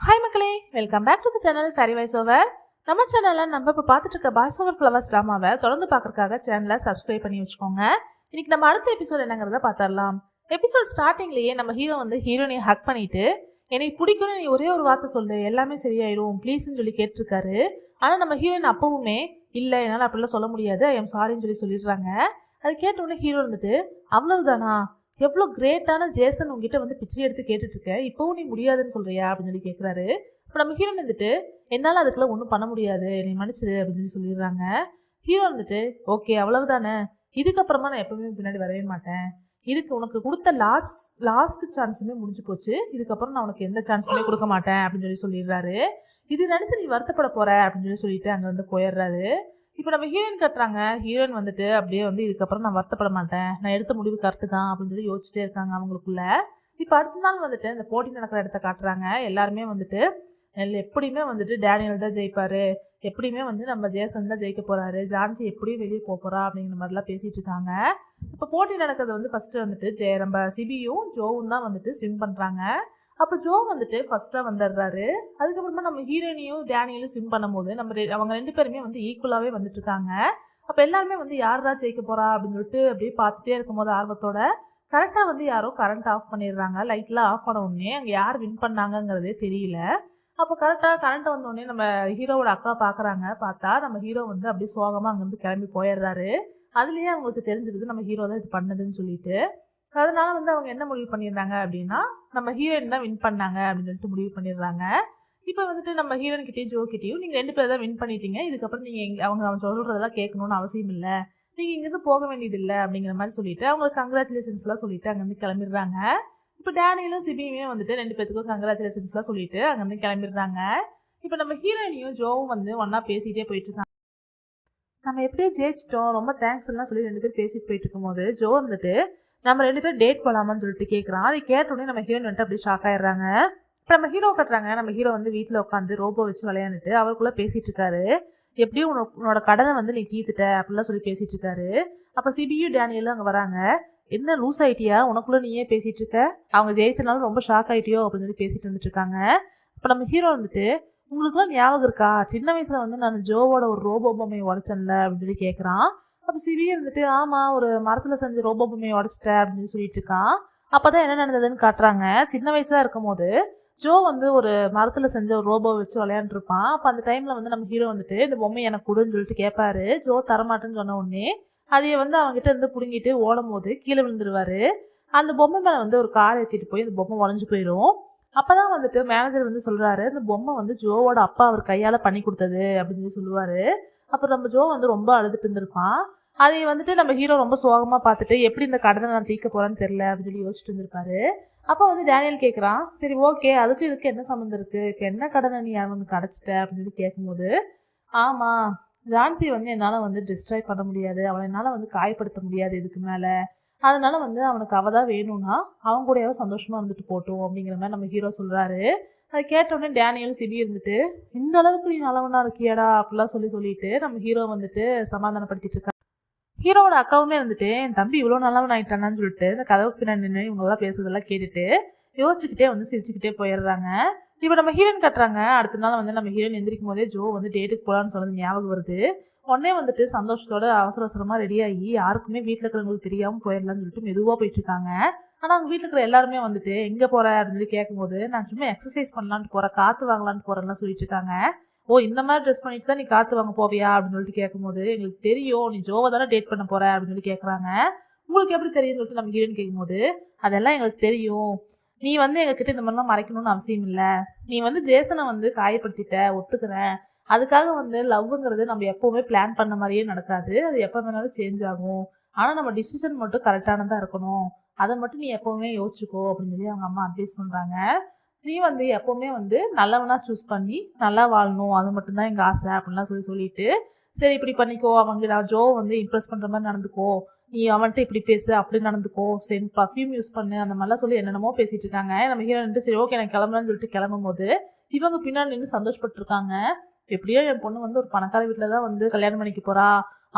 Hi மக்களே, welcome back to the channel fairy voice over. நம்ம சேனலில் நம்ம இப்போ பார்த்துட்டு இருக்க பாய்ஸ் ஓவர் ஃப்ளவர்ஸ் ட்ராமாவை தொடர்ந்து பார்க்கறதுக்காக சேனலை சப்ஸ்கிரைப் பண்ணி வச்சுக்கோங்க. இன்னைக்கு நம்ம அடுத்த எபிசோட் என்னங்கிறத பார்த்துடலாம். எபிசோட் ஸ்டார்டிங்லேயே நம்ம ஹீரோ வந்து ஹீரோயினை ஹக் பண்ணிட்டு எனக்கு பிடிக்கும்னு நீ ஒரே ஒரு வார்த்தை சொல்லு, எல்லாமே சரியாயிடும் ப்ளீஸ்ன்னு சொல்லி கேட்டிருக்காரு. ஆனால் நம்ம ஹீரோயின் அப்பவுமே இல்லை, என்னால் அப்படிலாம் சொல்ல முடியாது, ஐ எம் சாரின்னு சொல்லிடுறாங்க. அது கேட்டோடனே ஹீரோ இருந்துட்டு அவ்வளவுதானா, எவ்வளோ கிரேட்டான ஜேசன் உங்ககிட்ட வந்து பிச்சை எடுத்து கேட்டுட்ருக்கேன், இப்போவும் நீ முடியாதுன்னு சொல்கிறியா அப்படின்னு சொல்லி கேட்குறாரு. இப்போ நம்ம ஹீரோன் வந்துட்டு என்னால் அதுக்கெல்லாம் ஒன்றும் பண்ண முடியாது, நீ மன்னிச்சிரு அப்படின்னு சொல்லிடுறாங்க. ஹீரோ வந்துட்டு ஓகே அவ்வளவுதானே, இதுக்கப்புறமா நான் எப்பவுமே பின்னாடி வரவே மாட்டேன், இதுக்கு உனக்கு கொடுத்த லாஸ்ட் சான்ஸுமே முடிஞ்சு போச்சு, இதுக்கப்புறம் நான் உனக்கு எந்த சான்ஸுமே கொடுக்க மாட்டேன் அப்படின்னு சொல்லிடுறாரு. இது நினச்சி நீ வருத்தப்பட போற அப்படின்னு சொல்லிட்டு அங்கே வந்து போயிடுறாரு. இப்போ நம்ம ஹீரோயின் கட்டுறாங்க. ஹீரோயின் வந்துட்டு அப்படியே வந்து இதுக்கப்புறம் நான் வருத்தப்பட மாட்டேன், நான் எடுத்த முடிவு கரெக்டு தான் அப்படின்னு சொல்லி யோசிச்சுட்டே இருக்காங்க அவங்களுக்குள்ள. இப்போ அடுத்த நாள் வந்துட்டு இந்த போட்டி நடக்கிற இடத்த காட்டுறாங்க. எல்லாருமே வந்துட்டு எப்படியுமே வந்துட்டு டேனியல் தான் ஜெயிப்பாரு, எப்படியுமே வந்து நம்ம ஜேசன் தான் ஜெயிக்க போறாரு, ஜான்சி எப்படியும் வெளியே போறா அப்படிங்கிற மாதிரிலாம் பேசிட்டு இருக்காங்க. இப்போ போட்டி நடக்கிறது வந்து ஃபர்ஸ்ட் வந்துட்டு நம்ம சிபியும் ஜோவும் தான் வந்துட்டு ஸ்விம் பண்றாங்க. அப்போ ஜோ வந்துட்டு ஃபர்ஸ்ட்டாக வந்துடுறாரு. அதுக்கப்புறமா நம்ம ஹீரோயினையும் டேனியலும் ஸ்விம் பண்ணும்போது அவங்க ரெண்டு பேருமே வந்து ஈக்குவலாகவே வந்துட்டு இருக்காங்க. அப்போ எல்லாருமே வந்து யாரா ஜெயிக்க போறா அப்படின்னு சொல்லிட்டு அப்படியே பார்த்துட்டே இருக்கும்போது ஆர்வத்தோட கரெக்டாக வந்து யாரோ கரண்ட் ஆஃப் பண்ணிடுறாங்க. லைட்லாம் ஆஃப் ஆன உடனே அங்கே யார் வின் பண்ணாங்கங்கிறதே தெரியல. அப்போ கரெக்டாக கரண்ட் வந்தோடனே நம்ம ஹீரோவோட அக்கா பார்க்குறாங்க. பார்த்தா நம்ம ஹீரோ வந்து அப்படியே சோகமாக அங்கேருந்து கிளம்பி போயிடுறாரு. அதுலேயே அவங்களுக்கு தெரிஞ்சிருது நம்ம ஹீரோ தான் இது பண்ணதுன்னு சொல்லிட்டு. அதனால வந்து அவங்க என்ன முடிவு பண்ணிடுறாங்க அப்படின்னா நம்ம ஹீரோயின் தான் வின் பண்ணாங்க அப்படின்னு சொல்லிட்டு முடிவு பண்ணிடுறாங்க. இப்போ வந்துட்டு நம்ம ஹீரோயின் கிட்டேயும் ஜோ கிட்டேயும் நீங்கள் ரெண்டு பேர் தான் வின் பண்ணிட்டீங்க, இதுக்கப்புறம் நீங்கள் அவங்க சொல்கிறதெல்லாம் கேட்கணும்னு அவசியம் இல்லை, நீங்கள் இங்கேருந்து போக வேண்டியதில்லை அப்படிங்கிற மாதிரி சொல்லிட்டு அவங்களுக்கு கங்க்ராச்சுலேஷன்ஸ்லாம் சொல்லிட்டு அங்கேருந்து கிளம்பிடுறாங்க. இப்போ டேனியலும் சிபியுமே வந்துட்டு ரெண்டு பேத்துக்கும் கங்க்ராச்சுலேஷன்ஸ்லாம் சொல்லிட்டு அங்கேருந்து கிளம்பிடுறாங்க. இப்போ நம்ம ஹீரோயினையும் ஜோவும் வந்து ஒன்றா பேசிகிட்டே போயிட்டு இருக்காங்க. நம்ம எப்படியோ ஜெயிச்சிட்டோம், ரொம்ப தேங்க்ஸ் எல்லாம் சொல்லி ரெண்டு பேர் பேசிட்டு போயிட்டு இருக்கும்போது ஜோ வந்துட்டு நம்ம ரெண்டு பேரும் டேட் போகலாமான்னு சொல்லிட்டு கேட்குறான். அதை கேட்டோடனே நம்ம ஹீரோயின் வந்துட்டு அப்படியே ஷாக் ஆயிடுறாங்க. இப்போ நம்ம ஹீரோ கட்டுறாங்க. நம்ம ஹீரோ வந்து வீட்டில் உட்காந்து ரோபோ வச்சு விளையாண்டுட்டு அவருக்குள்ளே பேசிகிட்டு இருக்காரு. எப்படியும் உன்னோட கடனை வந்து நீ தீர்த்துட்ட அப்படிலாம் சொல்லி பேசிகிட்டு இருக்காரு. அப்போ சிபியும் டேனியலும் அங்கே வராங்க. என்ன லூஸ் ஆகிட்டியா, உனக்குள்ளே நீயே பேசிகிட்டு இருக்க, அவங்க ஜெயிச்சனாலும் ரொம்ப ஷாக் ஆகிட்டியோ அப்படின்னு சொல்லி பேசிட்டு வந்துட்டு இருக்காங்க. இப்போ நம்ம ஹீரோ வந்துட்டு உங்களுக்குலாம் ஞாபகம் இருக்கா, சின்ன வயசில் வந்து நான் ஜோவோட ஒரு ரோபோ பொம்மையை உடைச்சேன்ல அப்படின்னு சொல்லி கேட்குறான். அப்போ சிபியும் இருந்துட்டு ஆமாம் ஒரு மரத்தில் செஞ்ச ரோபோ பொம்மையை உடச்சிட்ட அப்படின்னு சொல்லிட்டு இருக்கான். அப்போ தான் என்ன நடந்ததுன்னு காட்டுறாங்க. சின்ன வயசாக இருக்கும் போது ஜோ வந்து ஒரு மரத்தில் செஞ்ச ஒரு ரோபோ வச்சு விளையாண்டுருப்பான். அப்போ அந்த டைமில் வந்து நம்ம ஹீரோ வந்துட்டு இந்த பொம்மை எனக்கு கொடுன்னு சொல்லிட்டு கேட்பாரு. ஜோ தரமாட்டேன்னு சொன்ன உடனே அதையை வந்து அவங்ககிட்ட இருந்து பிடுங்கிட்டு ஓடும் போது கீழே விழுந்துருவாரு. அந்த பொம்மை மேலே வந்து ஒரு கார் ஏற்றிட்டு போய் இந்த பொம்மை உடஞ்சி போயிடும். அப்போ தான் வந்துட்டு மேனேஜர் வந்து சொல்கிறாரு, இந்த பொம்மை வந்து ஜோவோட அப்பா அவர் கையால் பண்ணி கொடுத்தது அப்படின்னு சொல்லி சொல்லுவார். அப்புறம் நம்ம ஜோ வந்து ரொம்ப அழுதுட்டு இருந்திருப்பான். அதை வந்துட்டு நம்ம ஹீரோ ரொம்ப சோகமாக பார்த்துட்டு எப்படி இந்த கடனை நான் தீர்க்க போகிறேன்னு தெரில அப்படின்னு சொல்லி யோசிச்சுட்டு இருந்திருப்பாரு. அப்போ வந்து டேனியல் கேட்குறான், சரி ஓகே அதுக்கு இதுக்கு என்ன சம்மந்தம் இருக்குது, இப்போ என்ன கடனை நீ அவனுக்கு அடைச்சிட்ட அப்படின்னு சொல்லி கேட்கும்போது ஆமாம் ஜான்சி வந்து என்னால் வந்து டிஸ்ட்ராய் பண்ண முடியாது, அவனை என்னால் வந்து காயப்படுத்த முடியாது இதுக்கு மேலே, அதனால வந்து அவனுக்கு அவள் தான் வேணும்னா அவங்க கூடயாவது சந்தோஷமாக இருந்துட்டு போட்டோம் அப்படிங்கிற மாதிரி நம்ம ஹீரோ சொல்கிறாரு. அதை கேட்டோடனே டேனியலும் சிபி இருந்துட்டு இந்த அளவுக்கு நீ நல்லவனா இருக்கியாடா அப்படிலாம் சொல்லிட்டு நம்ம ஹீரோ வந்துட்டு சமாதானப்படுத்திட்டு இருக்காங்க. ஹீரோவோட அக்காவுமே இருந்துட்டு என் தம்பி இவ்வளோ நல்லவன் ஆயிட்டானான்னு சொல்லிட்டு இந்த கதவுக்கு பின்னாடி நின்று இவங்கெல்லாம் பேசுறதெல்லாம் கேட்டுட்டு யோசிச்சுக்கிட்டே வந்து சிரிச்சுக்கிட்டே போயிடுறாங்க. இப்போ நம்ம ஹீரோயின் கட்டுறாங்க. அடுத்த நாள் வந்து நம்ம ஹீரோயின் எந்திரிக்கும் போதே ஜோ வந்து டேட்டுக்கு போகலான்னு சொன்னது ஞாபகம் வருது. உடனே வந்துட்டு சந்தோஷத்தோட அவசரமாக ரெடியாகி யாருக்குமே வீட்டில் இருக்கிறவங்களுக்கு தெரியாமல் போயிடலான்னு சொல்லிட்டு மெதுவாக போயிட்டு இருக்காங்க. ஆனால் அவங்க வீட்டில் இருக்கிற எல்லாருமே வந்துட்டு எங்கே போகிற அப்படின்னு சொல்லி கேட்கும்போது நான் சும்மா எக்ஸசைஸ் பண்ணலான்ட்டு போகிறேன், காற்று வாங்கலான்ட்டு போகிறேன்லாம் சொல்லிட்டு இருக்காங்க. ஓ இந்த மாதிரி ட்ரெஸ் பண்ணிட்டு தான் நீ காற்று வாங்க போவியா அப்படின்னு சொல்லிட்டு கேட்கும்போது எங்களுக்கு தெரியும் நீ ஜோவை தானே டேட் பண்ண போற அப்படின்னு சொல்லி கேட்குறாங்க. உங்களுக்கு எப்படி தெரியும்னு சொல்லிட்டு நம்ம ஹீரோயின் கேட்கும்போது அதெல்லாம் எங்களுக்கு தெரியும், நீ வந்து எங்ககிட்ட இந்த மாதிரிலாம் மறைக்கணும்னு அவசியம் இல்லை, நீ வந்து ஜேசனை வந்து காயப்படுத்திட்ட ஒத்துக்கிறேன், அதுக்காக வந்து லவ்ங்கிறது நம்ம எப்போவுமே பிளான் பண்ண மாதிரியே நடக்காது, அது எப்போ வேணாலும் சேஞ்ச் ஆகும், ஆனால் நம்ம டிசிஷன் மட்டும் கரெக்டானதாக இருக்கணும், அதை மட்டும் நீ எப்போவுமே யோசிச்சுக்கோ அப்படின்னு சொல்லி அவங்க அம்மா அட்வைஸ் பண்ணுறாங்க. நீ வந்து எப்போவுமே வந்து நல்லவனா சூஸ் பண்ணி நல்லா வாழணும், அது மட்டும்தான் எங்கள் ஆசை அப்படின்லாம் சொல்லிட்டு சரி இப்படி பண்ணிக்கோ, அவங்க ஜோ வந்து இம்ப்ரெஸ் பண்ணுற மாதிரி நடந்துக்கோ, நீ அவன்கிட்ட இப்படி பேசு அப்படி நடந்துக்கோ, சரி பர்ஃப்யூம் யூஸ் பண்ணு அந்த மாதிரிலாம் சொல்லி என்னென்னமோ பேசிட்டு இருக்காங்க. நம்ம ஹீரோன்ட்டு சரி ஓகே நான் கிளம்புறேன்னு சொல்லிட்டு கிளம்பும் போது இவங்க பின்னாடி நின்று சந்தோஷப்பட்டுருக்காங்க. எப்படியோ என் பொண்ணு வந்து ஒரு பணக்கார வீட்டில் தான் வந்து கல்யாணம் பண்ணிக்க போறா,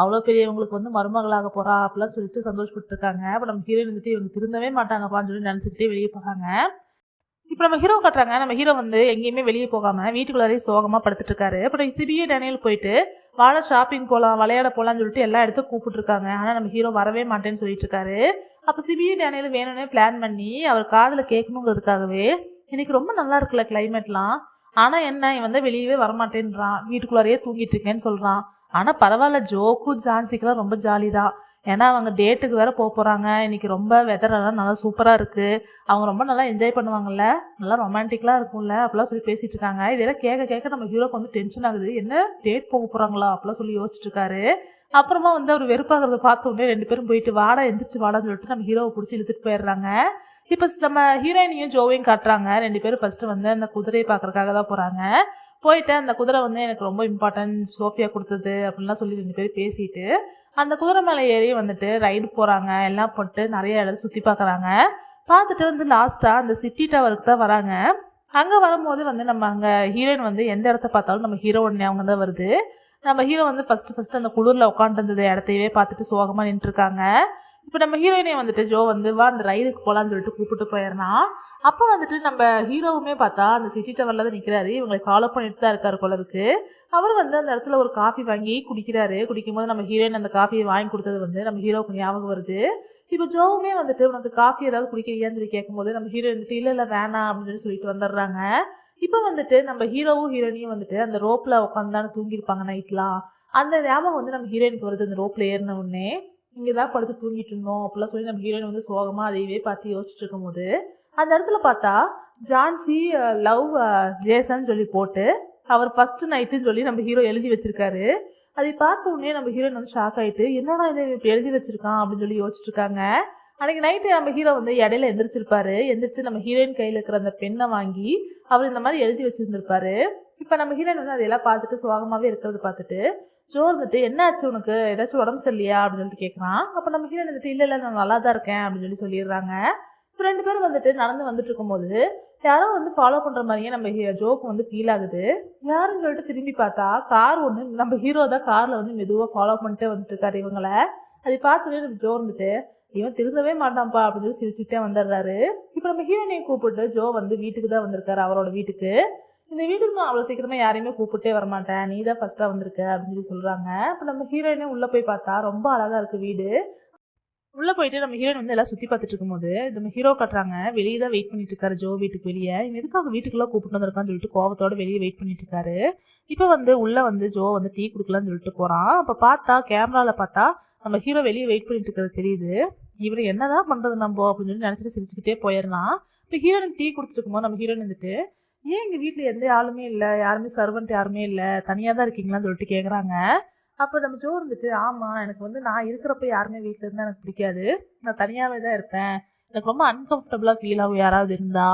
அவ்வளோ பெரியவங்களுக்கு வந்து மருமகளாக போறா அப்படிலாம் சொல்லிட்டு சந்தோஷப்பட்டு இருக்காங்க. அப்போ நம்ம ஹீரோயின் வந்துட்டு இவங்க திருந்தவே மாட்டாங்கப்பான்னு சொல்லி நினச்சிக்கிட்டே வெளியே போகிறாங்க. இப்போ நம்ம ஹீரோ காட்டுறாங்க. நம்ம ஹீரோ வந்து எங்கேயுமே வெளியே போகாமல் வீட்டுக்குள்ளாரே சோகமாக படுத்துட்டு இருக்காரு. அப்புறம் சிபிஏ டேனியல் போயிட்டு வாழை ஷாப்பிங் போகலாம், விளையாட போகலான்னு சொல்லிட்டு எல்லா இடத்துக்கும் கூப்பிட்டுருக்காங்க. ஆனால் நம்ம ஹீரோ வரவே மாட்டேன்னு சொல்லிட்டு இருக்காரு. அப்போ சிபிஏ டேனியல் வேணும்னே பிளான் பண்ணி அவர் காதில் கேட்கணுங்கிறதுக்காகவே இன்னைக்கு ரொம்ப நல்லா இருக்குல்ல கிளைமேட்லாம், ஆனால் என்ன இவன் வந்து வெளியவே வரமாட்டேன்றான், வீட்டுக்குள்ளாரையே தூங்கிட்டு இருக்கேன்னு சொல்கிறான். ஆனால் பரவாயில்ல, ஜோக்கும் ஜான்சிக்கெலாம் ரொம்ப ஜாலி தான். ஏன்னா அவங்க டேட்டுக்கு வேற போகிறாங்க. இன்னைக்கு ரொம்ப வெதரெல்லாம் நல்லா சூப்பராக இருக்குது. அவங்க ரொம்ப நல்லா என்ஜாய் பண்ணுவாங்கல்ல, நல்லா ரொமான்டிக்கலாக இருக்கும்ல அப்படிலாம் சொல்லி பேசிகிட்டு இருக்காங்க. இதெல்லாம் கேட்க கேட்க நம்ம ஹீரோக்கு வந்து டென்ஷன் ஆகுது. என்ன டேட் போக போகிறாங்களா அப்படிலாம் சொல்லி யோசிச்சுட்டு இருக்காரு. அப்புறமா வந்து அவர் வெறுப்பாகிறத பார்த்த உடனே 2 பேரும் போயிட்டு வாடா எந்திரிச்சு வாடான்னு சொல்லிட்டு நம்ம ஹீரோவை பிடிச்சி இழுத்துட்டு போயிடுறாங்க. இப்போ நம்ம ஹீரோயினையும் ஜோவையும் காட்டுறாங்க. 2 பேரும் ஃபஸ்ட்டு வந்து அந்த குதிரையை பார்க்குறக்காக தான் போகிறாங்க. போயிட்டு அந்த குதிரை வந்து எனக்கு ரொம்ப இம்பார்ட்டன்ட், சோஃபியா கொடுத்தது அப்படின்லாம் சொல்லி 2 பேரும் பேசிட்டு அந்த குதிரை மேலே ஏறி வந்துட்டு ரைடு போகிறாங்க. எல்லாம் போட்டு நிறைய இடத்த சுற்றி பார்க்குறாங்க. பார்த்துட்டு வந்து லாஸ்ட்டாக அந்த சிட்டி டவருக்கு தான் வராங்க. அங்கே வரும்போது வந்து நம்ம அங்கே ஹீரோயின் வந்து எந்த இடத்த பார்த்தாலும் நம்ம ஹீரோட ஞாபகம் தான் வருது. நம்ம ஹீரோ வந்து ஃபஸ்ட்டு அந்த குளிரில் உட்காந்துருந்தது இடத்தையவே பார்த்துட்டு சோகமாக நின்றுருக்காங்க. இப்போ நம்ம ஹீரோயினே வந்துட்டு ஜோ வந்து வா அந்த ரைடுக்கு போகலான்னு சொல்லிட்டு கூப்பிட்டு போயிடறான். அப்போ வந்துட்டு நம்ம ஹீரோவுமே பார்த்தா அந்த சிட்டி டவரில் தான் நிற்கிறாரு. இவங்களை ஃபாலோ பண்ணிட்டு தான் இருக்காரு போல இருக்கு. அவர் வந்து அந்த இடத்துல ஒரு காஃபி வாங்கி குடிக்கிறாரு. குடிக்கும்போது நம்ம ஹீரோயின் அந்த காஃபியை வாங்கி கொடுத்தது வந்து நம்ம ஹீரோவுக்கு ஞாபகம் வருது. இப்போ ஜோவுமே வந்துட்டு உனக்கு காஃபி ஏதாவது குடிக்கிறியான்னு சொல்லி கேட்கும்போது நம்ம ஹீரோ வந்துட்டு இல்லை வேணாம் அப்படின்னு சொல்லிட்டு வந்துடுறாங்க. இப்போ வந்துட்டு நம்ம ஹீரோவும் ஹீரோயினையும் வந்துட்டு அந்த ரோப்பில் உட்காந்து தானே தூங்கியிருப்பாங்க நைட்லாம். அந்த ஞாபகம் வந்து நம்ம ஹீரோயினுக்கு வருது. அந்த ரோப்பில் ஏறின உடனே இங்கே தான் படுத்து தூங்கிட்டு இருந்தோம் அப்படிலாம் சொல்லி நம்ம ஹீரோயின் வந்து சோகமாக அதையவே பார்த்து யோசிச்சுட்டு இருக்கும்போது அந்த இடத்துல பார்த்தா ஜான்சி லவ் ஜேசன் சொல்லி போட்டு அவர் ஃபர்ஸ்ட் நைட்டுன்னு சொல்லி நம்ம ஹீரோ எழுதி வச்சிருக்காரு. அதை பார்த்த உடனே நம்ம ஹீரோயின் வந்து ஷாக் ஆகிட்டு என்னடா இதை இப்படி எழுதி வச்சிருக்கான் அப்படின்னு சொல்லி யோசிச்சுட்டு இருக்காங்க. அன்றைக்கி நைட்டு நம்ம ஹீரோ வந்து இடையில எந்திரிச்சிருப்பாரு. எந்திரிச்சு நம்ம ஹீரோயின் கையில் இருக்கிற அந்த பெண்ணை வாங்கி அவர் இந்த மாதிரி எழுதி வச்சிருந்திருப்பாரு. இப்போ நம்ம ஹீரோயின் வந்து அதையெல்லாம் பார்த்துட்டு சோகமாகவே இருக்கிறத பார்த்துட்டு ஜோ இருந்துட்டு என்ன ஆச்சு உனக்கு, ஏதாச்சும் உடம்பு சரியில்லையா அப்படின்னு சொல்லிட்டு கேட்குறான். அப்போ நம்ம ஹீரோயின் வந்துட்டு இல்லை நான் நல்லா தான் இருக்கேன் அப்படின்னு சொல்லிடுறாங்க. இப்போ 2 பேரும் வந்துட்டு நடந்து வந்துட்டு இருக்கும்போது யாரோ வந்து ஃபாலோ பண்ணுற மாதிரியே நம்ம ஜோக்கு வந்து ஃபீல் ஆகுது. யாருன்னு சொல்லிட்டு திரும்பி பார்த்தா கார் ஒன்று நம்ம ஹீரோ தான் காரில் வந்து மெதுவாக ஃபாலோ பண்ணிட்டே வந்துட்டு இருக்காரு இவங்களை. அதை பார்த்துட்டு நம்ம ஜோ இருந்துட்டு இவன் திருந்தவே மாட்டான்ப்பா அப்படின்னு சொல்லி சிரிச்சுக்கிட்டே வந்துடுறாரு. இப்போ நம்ம ஹீரோயினையும் கூப்பிட்டு ஜோ வந்து வீட்டுக்கு தான் வந்திருக்காரு, அவரோட வீட்டுக்கு. இந்த வீட்டுக்கு நான் அவ்வளோ சீக்கிரமாக யாரையுமே கூப்பிட்டே வரமாட்டேன், நீ தான் ஃபஸ்ட்டாக வந்திருக்க அப்படின்னு சொல்லி சொல்கிறாங்க. இப்போ நம்ம ஹீரோயினே உள்ளே போய் பார்த்தா ரொம்ப அழகாக இருக்குது வீடு. உள்ளே போயிட்டு நம்ம ஹீரோயின் வந்து எல்லாம் சுற்றி பார்த்துட்டு இருக்கும்போது நம்ம ஹீரோ காட்டுறாங்க. வெளியே தான் வெயிட் பண்ணிட்டு இருக்காரு ஜோ வீட்டுக்கு வெளியே. இவன் எதுக்காக வீட்டுக்குள்ளே கூப்பிட்டு வந்திருக்கான்னு சொல்லிட்டு கோவத்தோட வெளியே வெயிட் பண்ணிட்டு இருக்காரு. இப்போ வந்து உள்ளே வந்து ஜோ வந்து டீ கொடுக்கலான்னு சொல்லிட்டு போகிறான். அப்போ பார்த்தா கேமராவில் பார்த்தா நம்ம ஹீரோ வெளியே வெயிட் பண்ணிட்டு இருக்கிறது தெரியுது. இவர் என்னதான் பண்ணுறது நம்ம அப்படின்னு சொல்லி நினச்சிட்டு சிரிச்சுக்கிட்டே போயிடலாம். இப்போ ஹீரோயினுக்கு டீ கொடுத்துட்டு இருக்கும்போது நம்ம ஹீரோயின் வந்துட்டு ஏன் எங்கள் வீட்டில் எந்த ஆளுமே இல்லை, யாருமே சர்வெண்ட் யாருமே இல்லை, தனியாக தான் இருக்கீங்களான்னு சொல்லிட்டு கேட்குறாங்க. அப்போ நம்ம ஜோ இருந்துட்டு ஆமாம் எனக்கு வந்து நான் இருக்கிறப்ப யாருமே வீட்டில் இருந்தால் எனக்கு பிடிக்காது, நான் தனியாகவே தான் இருப்பேன், எனக்கு ரொம்ப அன்கம்ஃபர்டபுளாக ஃபீல் ஆகும் யாராவது இருந்தா,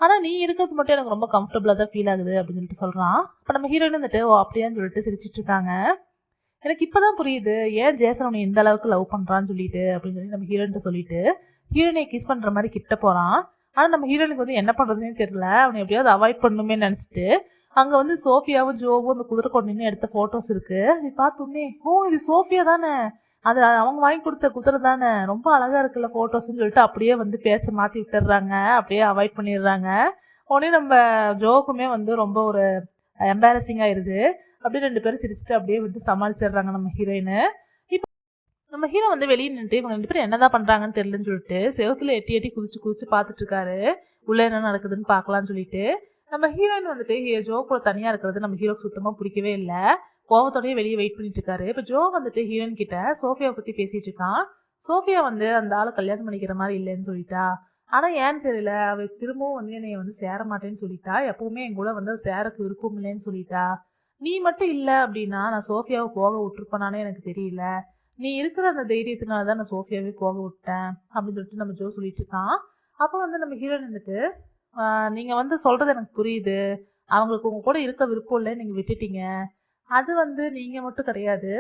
ஆனால் நீ இருக்கிறது மட்டும் எனக்கு ரொம்ப கம்ஃபர்டபுளாக தான் ஃபீல் ஆகுது அப்படின்னு சொல்லிட்டு சொல்கிறான். அப்போ நம்ம ஹீரோயின் வந்துட்டு ஓ அப்படியான்னு சொல்லிட்டு சிரிச்சிட்டு இருக்காங்க. எனக்கு இப்போ தான் புரியுது ஏன் ஜேசன் உன்னை இந்த அளவுக்கு லவ் பண்ணுறான்னு சொல்லிட்டு அப்படின்னு சொல்லி நம்ம ஹீரோயின்ட்ட சொல்லிட்டு ஹீரோயினை கிஸ் பண்ணுற மாதிரி கிட்ட போகிறான். ஆனால் நம்ம ஹீரோயினுக்கு வந்து என்ன பண்ணுறதுனே தெரியல. அவனை எப்படியாவது அவாய்ட் பண்ணணுமே நினச்சிட்டு அங்கே வந்து சோஃபியாவும் ஜோவும் அந்த குதிரை கொண்டு எடுத்த ஃபோட்டோஸ் இருக்குது. இது பார்த்தோன்னே ஓ இது சோஃபியா தானே, அது அவங்க வாங்கி கொடுத்த குதிரை தானே, ரொம்ப அழகாக இருக்குல்ல ஃபோட்டோஸ்ன்னு சொல்லிட்டு அப்படியே வந்து பேச்சை மாற்றி விட்டுடுறாங்க, அப்படியே அவாய்ட் பண்ணிடுறாங்க. உடனே நம்ம ஜோவுக்குமே வந்து ரொம்ப ஒரு எம்பாரசிங் ஆயிடுது. அப்படியே 2 பேரும் சிரிச்சுட்டு அப்படியே விட்டு சமாளிச்சிடுறாங்க நம்ம ஹீரோயின். இப்போ நம்ம ஹீரோ வந்து வெளியே நின்றுட்டு இவங்க 2 பேரும் என்னதான் பண்ணுறாங்கன்னு தெரியலன்னு சொல்லிட்டு செவத்துல எட்டி எட்டி குதிச்சு பார்த்துட்டு இருக்காரு. உள்ளே என்ன நடக்குதுன்னு பார்க்கலான்னு சொல்லிட்டு நம்ம ஹீரோயின் வந்துட்டு ஜோ கூட தனியாக இருக்கிறது நம்ம ஹீரோக்கு சுத்தமாக பிடிக்கவே இல்லை. கோவத்தோடய வெளியே வெயிட் பண்ணிட்டு இருக்காரு. இப்போ ஜோ வந்துட்டு ஹீரோயின் கிட்ட சோஃபியாவை பற்றி பேசிட்டு இருக்கான். சோஃபியா வந்து அந்த ஆளை கல்யாணம் பண்ணிக்கிற மாதிரி இல்லைன்னு சொல்லிட்டா, ஆனால் ஏன்னு தெரியல அவ திரும்பவும் வந்து என்னை வந்து சேர மாட்டேன்னு சொல்லிட்டா, எப்பவுமே என் கூட வந்து சேரக்கு விருப்பம் இல்லைன்னு சொல்லிட்டா, நீ மட்டும் இல்லை அப்படின்னா நான் சோஃபியாவை போக விட்டுருப்பேனானே எனக்கு தெரியல, நீ இருக்கிற அந்த தைரியத்தினால தான் நான் சோஃபியாவே போக விட்டேன் அப்படின்னு சொல்லிட்டு நம்ம ஜோ சொல்லிட்டு இருக்கான். அப்போ வந்து நம்ம ஹீரோயின் வந்துட்டு நீங்கள் வந்து சொல்கிறது எனக்கு புரியுது, அவங்களுக்கு உங்கள் கூட இருக்க விருப்பம் இல்லை, நீங்கள் விட்டுட்டீங்க, அது வந்து நீங்கள் மட்டும் கிடையாது,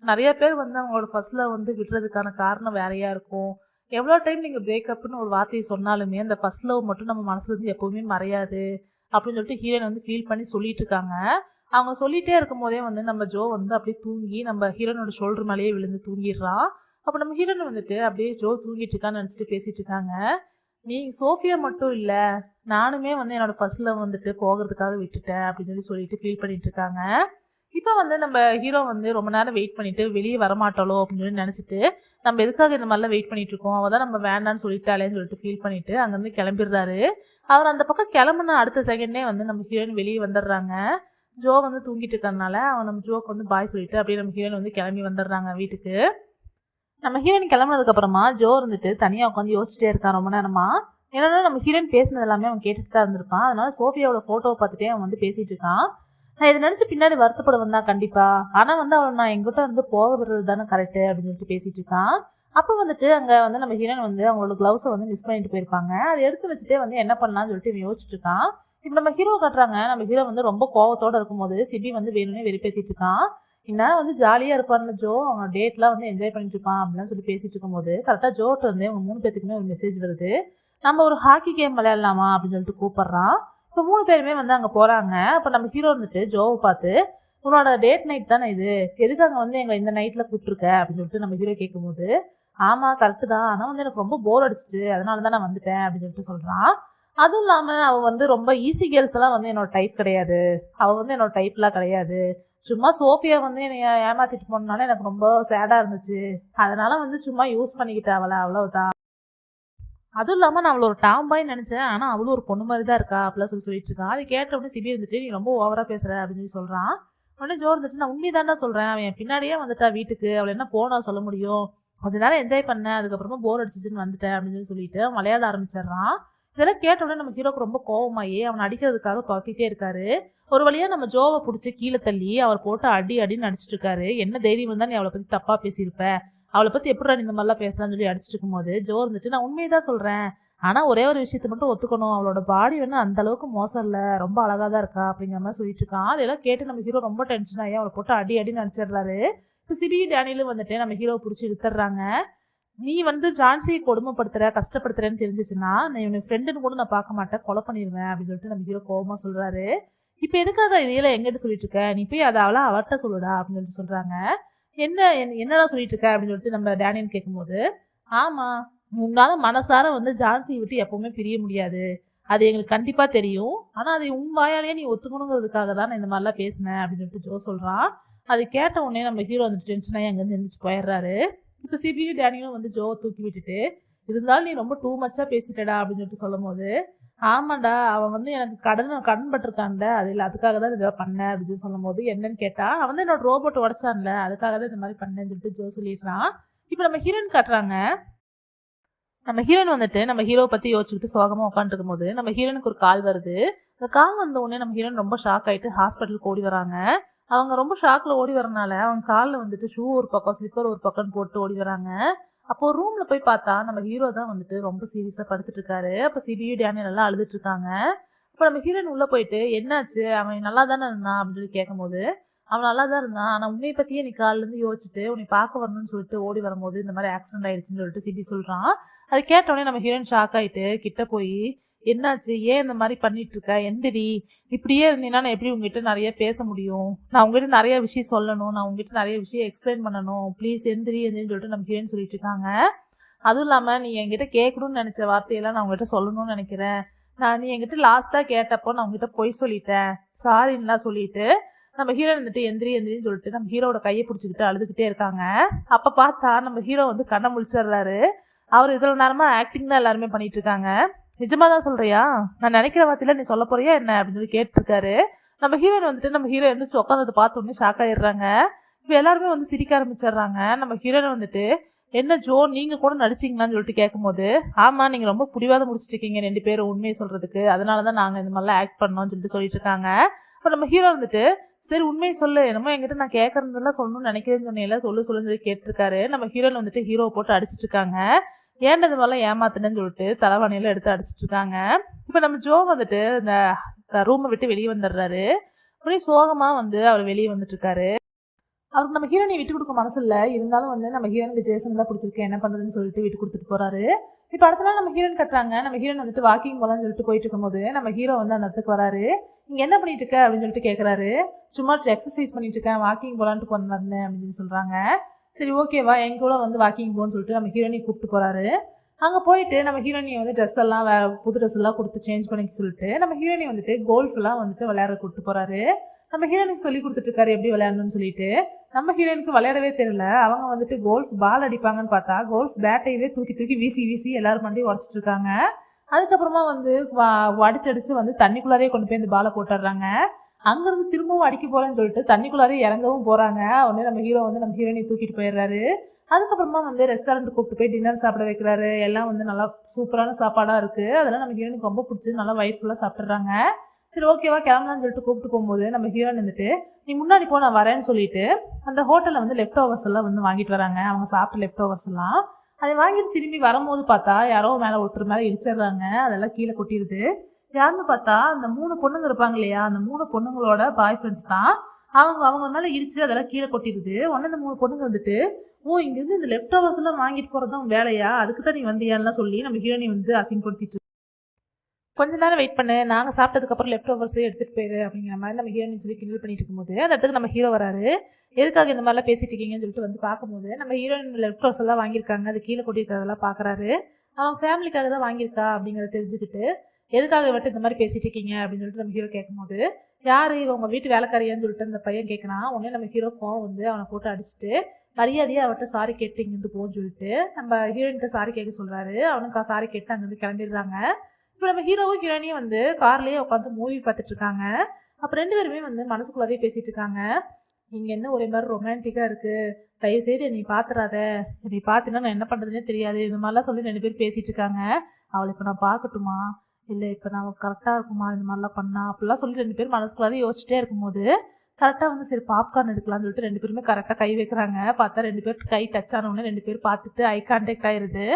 நிறைய பேர் வந்து அவங்களோட ஃபர்ஸ்ட் லவ் வந்து விடுறதுக்கான காரணம் வேறையாக இருக்கும், எவ்வளோ டைம் நீங்கள் பிரேக்கப்னு ஒரு வார்த்தையை சொன்னாலுமே அந்த ஃபர்ஸ்ட் லவ் மட்டும் நம்ம மனசுலேருந்து எப்போவுமே மறையாது அப்படின்னு சொல்லிட்டு ஹீரோயின் வந்து ஃபீல் பண்ணி சொல்லிட்டு இருக்காங்க. அவங்க சொல்லிகிட்டே இருக்கும் போதே வந்து நம்ம ஜோ வந்து அப்படியே தூங்கி நம்ம ஹீரோனோட ஷோல்டர் மேலேயே விழுந்து தூங்கிடுறான். அப்போ நம்ம ஹீரோயின் வந்துட்டு அப்படியே ஜோ தூங்கிட்டு இருக்கான்னு நினச்சிட்டு பேசிகிட்டு இருக்காங்க. நீ சோஃபியா மட்டும் இல்லை, நானுமே வந்து என்னோட ஃபர்ஸ்ட் லவ் வந்துட்டு போகிறதுக்காக விட்டுட்டேன் அப்படின்னு சொல்லிட்டு ஃபீல் பண்ணிட்டு இருக்காங்க. இப்போ வந்து நம்ம ஹீரோ வந்து ரொம்ப நேரம் வெயிட் பண்ணிட்டு வெளியே வரமாட்டாளோ அப்படின்னு சொல்லி நினச்சிட்டு, நம்ம எதுக்காக இந்த மாதிரிலாம் வெயிட் பண்ணிட்டு இருக்கோம், அவள் தான் நம்ம வேண்டான்னு சொல்லிட்டாலேன்னு சொல்லிட்டு ஃபீல் பண்ணிட்டு அங்கேருந்து கிளம்பிடுறாரு. அவர் அந்த பக்கம் கிளம்புன அடுத்த செகண்டே வந்து நம்ம ஹீரோயின் வெளியே வந்துடுறாங்க. ஜோ வந்து தூங்கிட்டு இருக்கறனால அவன் நம்ம ஜோக்கு வந்து பாய் சொல்லிட்டு அப்படியே நம்ம ஹீரோயின் வந்து கிளம்பி வந்துடுறாங்க வீட்டுக்கு. நம்ம ஹீரோயின் கிளம்புனதுக்கு அப்புறமா ஜோ இருந்துட்டு தனியாக உட்காந்து யோசிச்சுட்டே இருக்கான் ரொம்ப நேரமா. ஏன்னா நம்ம ஹீரோயின் பேசினது எல்லாமே அவன் கேட்டுட்டு தான் இருந்திருப்பான். அதனால சோஃபியாவோட ஃபோட்டோவை பார்த்துட்டே அவன் வந்து பேசிட்டு இருக்கான். நான் இதை நினச்சி பின்னாடி வருத்தப்படுவேன் தான் கண்டிப்பாக, ஆனால் வந்து அவள் நான் எங்கிட்ட வந்து போக விடுறது தானே கரெக்டு அப்படின்னு சொல்லிட்டு பேசிட்டு இருக்கான். அப்போ வந்துட்டு அங்கே வந்து நம்ம ஹீரோயின் வந்து அவங்களோட க்ளவுஸை வந்து மிஸ் பண்ணிட்டு போயிருப்பாங்க. அதை எடுத்து வச்சுட்டே வந்து என்ன பண்ணலாம்னு சொல்லிட்டு இவன் யோசிச்சுட்டு இருக்கான். இப்போ நம்ம ஹீரோ காட்டுறாங்க. நம்ம ஹீரோ வந்து ரொம்ப கோவத்தோடு இருக்கும்போது சிபி வந்து வேணும்னே வெறுப்பேற்றிட்டு இருக்கான். இந்நேரம் வந்து ஜாலியாக இருப்பான்ல ஜோ, அவன் டேட்லாம் வந்து என்ஜாய் பண்ணிட்டு இருப்பான் அப்படின்னு சொல்லி பேசிட்டு இருக்கும்போது கரெக்டாக ஜோட்டு வந்து அவங்க 3 பேத்துக்குமே ஒரு மெசேஜ் வருது. நம்ம ஒரு ஹாக்கி கேம் விளையாடலாமா அப்படின்னு சொல்லிட்டு கூப்பிட்றான். இப்போ 3 பேருமே வந்து அங்கே போகிறாங்க. அப்போ நம்ம ஹீரோ வந்துட்டு ஜோவை பார்த்து, உன்னோட டேட் நைட் தானே இது, எதுக்காக வந்து எங்களை இந்த நைட்டில் கூப்பிட்டுருக்க அப்படின்னு சொல்லிட்டு நம்ம ஹீரோ கேட்கும்போது, ஆமாம் கரெக்டு தான், ஆனால் வந்து எனக்கு ரொம்ப போர் அடிச்சிச்சு, அதனால தான் நான் வந்துட்டேன் அப்படின்னு சொல்லிட்டு சொல்கிறான். அதுவும் இல்லாமல் அவள் வந்து ரொம்ப ஈஸி கேர்ள்ஸ் எல்லாம் வந்து என்னோட டைப் கிடையாது, அவள் வந்து என்னோட டைப்லாம் கிடையாது, சும்மா சோஃபியா வந்து என்னை ஏமாத்திட்டு போனனால எனக்கு ரொம்ப சேடாக இருந்துச்சு, அதனால வந்து சும்மா யூஸ் பண்ணிக்கிட்டேன் அவளை, அவ்வளவுதான். அதுவும் இல்லாமல் நான் அவளை ஒரு டாம் பாய் நினச்சேன், ஆனால் அவளும் ஒரு பொண்ணு மாதிரி தான் இருக்கா அப்படிலாம் சொல்லிட்டு இருக்கான். அது கேட்ட உடனே சிபி வந்துட்டு நீ ரொம்ப ஓவராக பேசுகிற அப்படின்னு சொல்லி சொல்கிறான். உடனே ஜோ வந்துட்டு நான் உண்மை தானே சொல்கிறேன், அவன் பின்னாடியே வந்துட்டா வீட்டுக்கு, அவளை என்ன போனா சொல்ல முடியும், கொஞ்ச நேரம் என்ஜாய் பண்ணேன், அதுக்கப்புறமா போர் அடிச்சிச்சுன்னு வந்துட்டேன் அப்படின்னு சொல்லிட்டு அவன் விளையாட ஆரம்பிச்சிடுறான். இதெல்லாம் கேட்ட உடனே நம்ம ஹீரோக்கு ரொம்ப கோவமாயி அவனை அடிக்கிறதுக்காக துரத்திட்டே இருக்காரு. ஒரு வழியாக நம்ம ஜோவை பிடிச்சி கீழே தள்ளி அவர் போட்டு அடின்னு அடிச்சிட்டு இருக்காரு. என்ன தைரியம் தான் நீ அவளை பற்றி தப்பாக பேசியிருப்ப, அவளை பற்றி எப்படி இந்த மாதிரிலாம் பேசலாம்னு சொல்லி அடிச்சுட்டு இருக்கும்போது ஜோ வந்துட்டு நான் உண்மையை தான் சொல்கிறேன், ஆனால் ஒரே ஒரு விஷயத்தை மட்டும் ஒத்துக்கணும், அவளோட பாடி வந்து அந்த அளவுக்கு மோசம் இல்லை, ரொம்ப அழகாக தான் இருக்கா அப்படிங்கிற மாதிரி சொல்லிட்டு இருக்கான். அதெல்லாம் கேட்டு நம்ம ஹீரோ ரொம்ப டென்ஷன் ஆகி அவளை போட்டு அடின்னு அடிச்சிடுறாரு. இப்போ சிபி டேனியலும் வந்துட்டு நம்ம ஹீரோ பிடிச்சி இழுத்துறாங்க. நீ வந்து ஜான்சியை கொடுமைப்படுத்துற கஷ்டப்படுத்துறேன்னு தெரிஞ்சிச்சுன்னா நான் இவனை ஃப்ரெண்டுன்னு கூட நான் பார்க்க மாட்டேன், கொலை பண்ணிடுவேன் அப்படின்னு சொல்லிட்டு நம்ம ஹீரோ கோபமாக சொல்கிறாரு. இப்போ எதுக்காக இதையெல்லாம் எங்கிட்ட சொல்லிட்டு இருக்க, நீ போய் அதை அவர்கிட்ட சொல்லுடா அப்படின்னு சொல்லிட்டு சொல்கிறாங்க. என்னடா சொல்லிட்டு இருக்க அப்படின்னு சொல்லிட்டு நம்ம டேனியல் கேட்கும்போது, ஆமாம் உன்னால மனசார வந்து ஜான்சியை விட்டு எப்பவுமே பிரிய முடியாது, அது எங்களுக்கு கண்டிப்பாக தெரியும், ஆனால் அதை உன் வாயாலேயே நீ ஒத்துக்கணுங்கிறதுக்காக தான் நான் இந்த மாதிரிலாம் பேசினேன் அப்படின்னு சொல்லிட்டு ஜோ சொல்கிறான். அது கேட்ட உடனே நம்ம ஹீரோ வந்துட்டு டென்ஷனாகி அங்கேருந்து எழுந்திரிச்சு போயிடுறாரு. இப்போ சிபியும் டேனியலும் வந்து ஜோவை தூக்கி விட்டுட்டு, இருந்தாலும் நீ ரொம்ப டூ மச்சாக பேசிட்டடா அப்படின்னு சொல்லிட்டு சொல்லும் போது, ஆமாண்டா அவன் வந்து எனக்கு கடன் பட்டிருக்கான்ல, அது இல்லை அதுக்காக தான் இதை பண்ணேன் அப்படின்னு சொல்லும் போது என்னன்னு கேட்டா, அவன் வந்து என்னோட ரோபோட் உடச்சான்ல அதுக்காக தான் இந்த மாதிரி பண்ணேன்னு சொல்லிட்டு ஜோ சொல்லிடுறான். இப்போ நம்ம ஹீரோயின் காட்டுறாங்க. நம்ம ஹீரோயின் வந்துட்டு நம்ம ஹீரோவை பற்றி யோசிச்சுக்கிட்டு சோகமாக உட்காந்துருக்கும் போது நம்ம ஹீரோனுக்கு ஒரு கால் வருது. அந்த கால் வந்த உடனே நம்ம ஹீரோயின் ரொம்ப ஷாக் ஆகிட்டு ஹாஸ்பிட்டலுக்கு ஓடி வராங்க. அவங்க ரொம்ப ஷாக்கில் ஓடி வரனால அவங்க காலில் வந்துட்டு ஷூ ஒரு பக்கம் ஸ்லிப்பர் ஒரு பக்கம் போட்டு ஓடி வராங்க. அப்போ ரூம்ல போய் பார்த்தா நம்ம ஹீரோ தான் வந்துட்டு ரொம்ப சீரியஸா படுத்துட்டு இருக்காரு. அப்போ சிபியு டேனியல் எல்லாம் அழுதுட்டு இருக்காங்க. அப்போ நம்ம ஹீரோயின் உள்ள போயிட்டு என்னாச்சு அவன் நல்லா தானே இருந்தான் அப்படின்னு சொல்லி கேட்கும்போது, அவன் நல்லா தான் இருந்தான், ஆனால் உன்னை பத்தியே நீ காலில இருந்து யோசிச்சுட்டு உன்னை பார்க்க வரணும்னு சொல்லிட்டு ஓடி வரும்போது இந்த மாதிரி ஆக்சிடென்ட் ஆயிடுச்சுன்னு சொல்லிட்டு சிபி சொல்றான். அது கேட்டோடனே நம்ம ஹீரோயின் ஷாக் ஆயிட்டு கிட்ட போய் என்னாச்சு ஏன் இந்த மாதிரி பண்ணிட்டு இருக்க, எந்திரி, இப்படியே இருந்தீங்கன்னா நான் எப்படி உங்ககிட்ட நிறைய பேச முடியும், நான் உங்ககிட்ட நிறைய விஷயம் சொல்லணும், நான் உங்ககிட்ட நிறைய விஷயம் எக்ஸ்பிளைன் பண்ணணும், ப்ளீஸ் எந்திரின்னு சொல்லிட்டு நம்ம ஹீரோயின் சொல்லிட்டு இருக்காங்க. அதுவும் இல்லாமல் நீ என்கிட்ட கேட்கணும்னு நினச்ச வார்த்தையெல்லாம் நான் உங்ககிட்ட சொல்லணும்னு நினைக்கிறேன், நீ என்கிட்ட லாஸ்ட்டாக கேட்டப்போ நான் உங்ககிட்ட போய் சொல்லிட்டேன், சாரின்லாம் சொல்லிட்டு நம்ம ஹீரோ வந்துட்டு எந்திரின்னு சொல்லிட்டு நம்ம ஹீரோட கையை பிடிச்சிக்கிட்டு அழுதுகிட்டே இருக்காங்க. அப்போ பார்த்தா நம்ம ஹீரோ வந்து கண்ணை முழிச்சிடுறாரு. அவர் இதில் நேரமாக ஆக்டிங் தான் எல்லாருமே பண்ணிட்டு இருக்காங்க. நிஜமா தான் சொல்றியா, நான் நினைக்கிற வார்த்தையில நீ சொல்ல போறியா என்ன அப்படின்னு சொல்லி கேட்டிருக்காரு. நம்ம ஹீரோயின் வந்துட்டு நம்ம ஹீரோ எந்திரிச்சு உட்காந்ததை பார்த்த உடனே ஷாக் ஆயிடுறாங்க. இப்போ எல்லாருமே வந்து சிரிக்க ஆரம்பிச்சிடுறாங்க. நம்ம ஹீரோயின் வந்துட்டு என்ன ஜோ நீங்க கூட நடிச்சிங்களான்னு சொல்லிட்டு கேட்கும்போது, ஆமா நீங்க ரொம்ப புடிவாதம் முடிச்சுட்டு இருக்கீங்க 2 பேரும் உண்மையை சொல்றதுக்கு, அதனாலதான் நாங்க இந்த மாதிரிலாம் ஆக்ட் பண்ணோம்னு சொல்லிட்டு இருக்காங்க. இப்போ நம்ம ஹீரோ வந்துட்டு சரி உண்மையை சொல்லு, என்னமோ என்கிட்ட நான் கேட்கறதெல்லாம் சொல்லணும்னு நினைக்கிறேன்னு சொன்னேன், சொல்லுன்னு சொல்லி கேட்டிருக்காரு. நம்ம ஹீரோயின் வந்துட்டு ஹீரோவை போட்டு அடிச்சிட்டு இருக்காங்க. ஏன்டா இந்த மாதிரிலாம் ஏமாத்துனேன்னு சொல்லிட்டு தலைவாணியெல்லாம் எடுத்து அடிச்சிட்டு இருக்காங்க. இப்போ நம்ம ஜோ வந்துட்டு இந்த ரூமை விட்டு வெளியே வந்துடுறாரு. அப்படியே சோகமா வந்து அவர் வெளியே வந்துட்டு இருக்காரு. அவருக்கு நம்ம ஹீரோனை விட்டு கொடுக்க மனசு இல்லை, இருந்தாலும் வந்து நம்ம ஹீரோனுக்கு ஜேசன் தான் பிடிச்சிருக்கேன் என்ன பண்ணுறதுன்னு சொல்லிட்டு விட்டு கொடுத்துட்டு போறாரு. இப்போ அடுத்த நாள் நம்ம ஹீரோயின் கட்டுறாங்க. நம்ம ஹீரோயின் வந்துட்டு வாக்கிங் போகலான்னு சொல்லிட்டு போயிட்டு இருக்கும்போது நம்ம ஹீரோ வந்து அந்த இடத்துக்கு வராரு. இங்கே என்ன பண்ணிட்டு இருக்க அப்படின்னு சொல்லிட்டு கேட்குறாரு. சும்மா எக்ஸசைஸ் பண்ணிட்டு இருக்கேன், வாக்கிங் போகலான்ட்டு வந்தேன் அப்படின்னு சொல்றாங்க. சரி ஓகேவா எங்க கூட வந்து வாக்கிங் போகணும்னு சொல்லிட்டு நம்ம ஹீரோயினை கூப்பிட்டு போறாரு. அங்கே போயிட்டு நம்ம ஹீரோயினியை வந்து ட்ரெஸ் எல்லாம் புது ட்ரெஸ் எல்லாம் கொடுத்து சேஞ்ச் பண்ணிக்க சொல்லிட்டு நம்ம ஹீரோயினி வந்துட்டு கோல்ஃப்லாம் வந்துட்டு விளையாட கூப்பிட்டு போகிறாரு. நம்ம ஹீரோயினுக்கு சொல்லி கொடுத்துட்ருக்காரு எப்படி விளையாடணும்னு சொல்லிட்டு. நம்ம ஹீரோயினுக்கு விளையாடவே தெரியல. அவங்க வந்துட்டு கோல்ஃப் பால் அடிப்பாங்கன்னு பார்த்தா கோல்ஃப் பேட்டையவே தூக்கி தூக்கி வீசி வீசி எல்லாரும் மண்டையும் உடச்சிட்டு இருக்காங்க. அதுக்கப்புறமா வந்து அடிச்சு வந்து தண்ணிக்குள்ளாரே கொண்டு போய் இந்த பாலை போட்டுடுறாங்க. அங்கேருந்து திரும்பவும் அடிக்க போகிறேன்னு சொல்லிட்டு தண்ணிக்குள்ளாரே இறங்கவும் போகிறாங்க. உடனே நம்ம ஹீரோ வந்து நம்ம ஹீரோயினை தூக்கிட்டு போயிடுறாரு. அதுக்கப்புறமா வந்து ரெஸ்டாரண்ட் கூப்பிட்டு போய் டின்னர் சாப்பிட வைக்கிறாரு. எல்லாம் வந்து நல்லா சூப்பரான சாப்பாடாக இருக்குது. அதெல்லாம் நம்ம ஹீரோயினுக்கு ரொம்ப பிடிச்சி நல்லா வயிறு ஃபுல்லாக சாப்பிட்றாங்க. சரி ஓகேவா கிளம்பலான்னு சொல்லிட்டு கூப்பிட்டு போகும்போது நம்ம ஹீரோயின் வந்துட்டு நீ முன்னாடி போ நான் வரேன்னு சொல்லிட்டு அந்த ஹோட்டலில் வந்து லெஃப்ட் ஓவர்ஸ் எல்லாம் வந்து வாங்கிட்டு வராங்க. அவங்க சாப்பிட்ட லெஃப்ட் ஓவர்ஸ் எல்லாம் அதை வாங்கிட்டு திரும்பி வரும்போது பார்த்தா யாரோ மேலே ஒருத்தர் மேலே இடிச்சிடுறாங்க. அதெல்லாம் கீழே கொட்டிடுது. யாருன்னு பார்த்தா அந்த 3 பொண்ணுங்க இருப்பாங்க இல்லையா, அந்த 3 பொண்ணுங்களோட பாய் ஃப்ரெண்ட்ஸ் தான். அவங்க மேலே இடிச்சு அதெல்லாம் கீழே கொட்டிடுது. உடனே இந்த 3 பொண்ணுங்க வந்துட்டு இங்கேருந்து இந்த லெஃப்ட் ஓவர்ஸ் எல்லாம் வாங்கிட்டு போகிறதும் வேலையா, அதுக்கு தான் நீ வந்தியான்லாம் சொல்லி நம்ம ஹீரோயினி வந்து அசிங்கப்படுத்திட்டு கொஞ்ச நேரம் வெயிட் பண்ணு, நாங்கள் சாப்பிட்டதுக்கப்புறம் லெஃப்ட் ஓவர்ஸே எடுத்துகிட்டு போயிரு அப்படிங்கிற மாதிரி நம்ம ஹீரோயின் சொல்லி கிண்டல் பண்ணிட்டு இருக்கும்போது அந்த இடத்துக்கு நம்ம ஹீரோ வராரு. எதுக்காக இந்த மாதிரிலாம் பேசிட்டு இருக்கீங்கன்னு சொல்லிட்டு வந்து பார்க்கும்போது நம்ம ஹீரோயின் லெஃப்ட் ஓவர்ஸ் எல்லாம் வாங்கியிருக்காங்க, அது கீழே கொட்டியிருக்கிறதெல்லாம் பார்க்குறாரு. அவன் ஃபேமிலிக்காக தான் வாங்கியிருக்கா அப்படிங்கிறத தெரிஞ்சுக்கிட்டு எதுக்காக விட்டு இந்த மாதிரி பேசிட்டு இருக்கீங்க அப்படின்னு சொல்லிட்டு நம்ம ஹீரோ கேட்கும்போது யார் இவங்க வீட்டு வேலைக்காரியான்னு சொல்லிட்டு அந்த பையன் கேட்குறான். உடனே நம்ம ஹீரோ கோவம் வந்து அவனை போட்டு அடிச்சுட்டு மரியாதையாக அவர்கிட்ட சாரி கேட்டு இங்கேருந்து போன்னு சொல்லிட்டு நம்ம ஹீரோயின்கிட்ட சாரி கேட்க சொல்கிறாரு. அவனுக்கு சாரி கேட்டு அங்கேருந்து கிளம்பிடுறாங்க. இப்போ நம்ம ஹீரோவும் ஹீரோயினியும் வந்து கார்லேயே உட்காந்து மூவி பார்த்துட்டு இருக்காங்க. அப்போ 2 பேருமே வந்து மனசுக்குள்ளாதே பேசிட்டு இருக்காங்க. இங்கே என்ன ஒரே மாதிரி ரொமான்டிக்காக இருக்குது, தயவுசெய்து நீ பார்த்துறாத, நீ பார்த்தீங்கன்னா நான் என்ன பண்ணுறதுனே தெரியாது, இந்த மாதிரிலாம் சொல்லி 2 பேர் பேசிகிட்டு இருக்காங்க. அவளை இப்போ நான் பார்க்கட்டுமா, இல்லை இப்போ நான் கரெக்டாக இருக்குமா இந்த மாதிரிலாம் பண்ணா அப்படிலாம் சொல்லி 2 பேர் மனசுக்குள்ளாரே யோசிச்சுட்டே இருக்கும்போது கரெக்டாக வந்து சரி பாப்கார்ன் எடுக்கலாம்னு சொல்லிட்டு 2 பேருமே கரெக்டாக கை வைக்கிறாங்க. பார்த்தா 2 பேர் கை டச் ஆன உடனே 2 பேர் பார்த்துட்டு ஐ கான்டாக்ட் ஆயிடுது.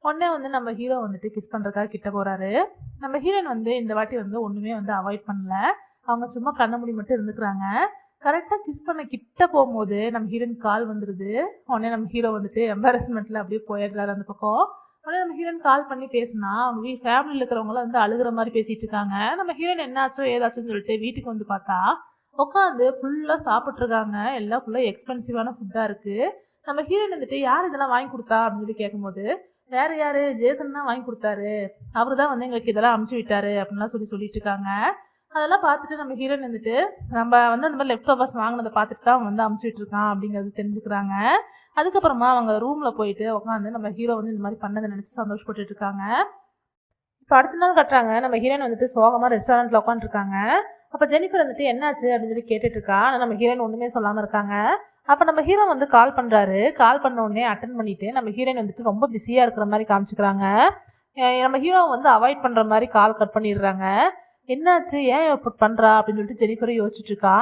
உடனே வந்து நம்ம ஹீரோ வந்துட்டு கிஸ் பண்ணுறதுக்காக கிட்ட போகிறாரு. நம்ம ஹீரோயின் வந்து இந்த வாட்டி வந்து ஒன்றுமே வந்து அவாய்ட் பண்ணல. அவங்க சும்மா கண்ண மூடி மட்டும் இருந்துக்கிறாங்க. கரெக்டாக கிஸ் பண்ண கிட்ட போகும்போது நம்ம ஹீரோயின் கால் வந்துடுது. உடனே நம்ம ஹீரோ வந்துட்டு எம்பாரஸ்மெண்ட்டில் அப்படியே போயிடுறாரு அந்த பக்கம். உடனே நம்ம ஹீரோயின் கால் பண்ணி பேசினா அவங்க ஃபேமிலியில் இருக்கிறவங்களாம் வந்து அழுகிற மாதிரி பேசிகிட்டு இருக்காங்க. நம்ம ஹீரோயின் என்னாச்சோ ஏதாச்சும்னு சொல்லிட்டு வீட்டுக்கு வந்து பார்த்தா உட்காந்து ஃபுல்லாக சாப்பிட்ருக்காங்க. எல்லாம் ஃபுல்லாக எக்ஸ்பென்சிவான ஃபுட்டாக இருக்குது. நம்ம ஹீரோயின் வந்துட்டு யார் இதெல்லாம் வாங்கி கொடுத்தா அப்படின்னு சொல்லி கேட்கும்போது வேறு யார், ஜேசன் தான் வாங்கி கொடுத்தாரு, அவர் தான் வந்து எங்களுக்கு இதெல்லாம் அமுச்சு விட்டாரு அப்படின்லாம் சொல்லிட்டு இருக்காங்க. அதெல்லாம் பார்த்துட்டு நம்ம ஹீரோயின் வந்துட்டு நம்ம வந்து அந்த மாதிரி லெஃப்ட் ஓவர்ஸ் வாங்கினதை பார்த்துட்டு தான் வந்து அமுச்சு விட்டுருக்கான் அப்படிங்கிறது தெரிஞ்சுக்கிறாங்க. அதுக்கப்புறமா அவங்க ரூமில் போயிட்டு உட்காந்து நம்ம ஹீரோ வந்து இந்த மாதிரி பண்ணதை நினச்சி சந்தோஷப்பட்டு இருக்காங்க. இப்போ அடுத்த நாள் கட்டுறாங்க. நம்ம ஹீரோயின் வந்துட்டு சோகமாக ரெஸ்டாரண்ட்டில் உட்காந்துருக்காங்க. அப்போ ஜெனிஃபர் வந்துட்டு என்னாச்சு அப்படின்னு சொல்லி கேட்டுட்ருக்கா. ஆனால் நம்ம ஹீரோயின் ஒன்றுமே சொல்லாமல் இருக்காங்க. அப்போ நம்ம ஹீரோ வந்து கால் பண்ணுறாரு. கால் பண்ண உடனே அட்டன் பண்ணிவிட்டு நம்ம ஹீரோயின் வந்துட்டு ரொம்ப பிஸியாக இருக்கிற மாதிரி காமிச்சிக்கிறாங்க. நம்ம ஹீரோ வந்து அவாய்ட் பண்ணுற மாதிரி கால் கட் பண்ணிடுறாங்க. என்னாச்சு, ஏன் இப்போ பண்ணுறா அப்படின்னு சொல்லிட்டு ஜெனிஃபரும் யோசிச்சுட்டு இருக்கா.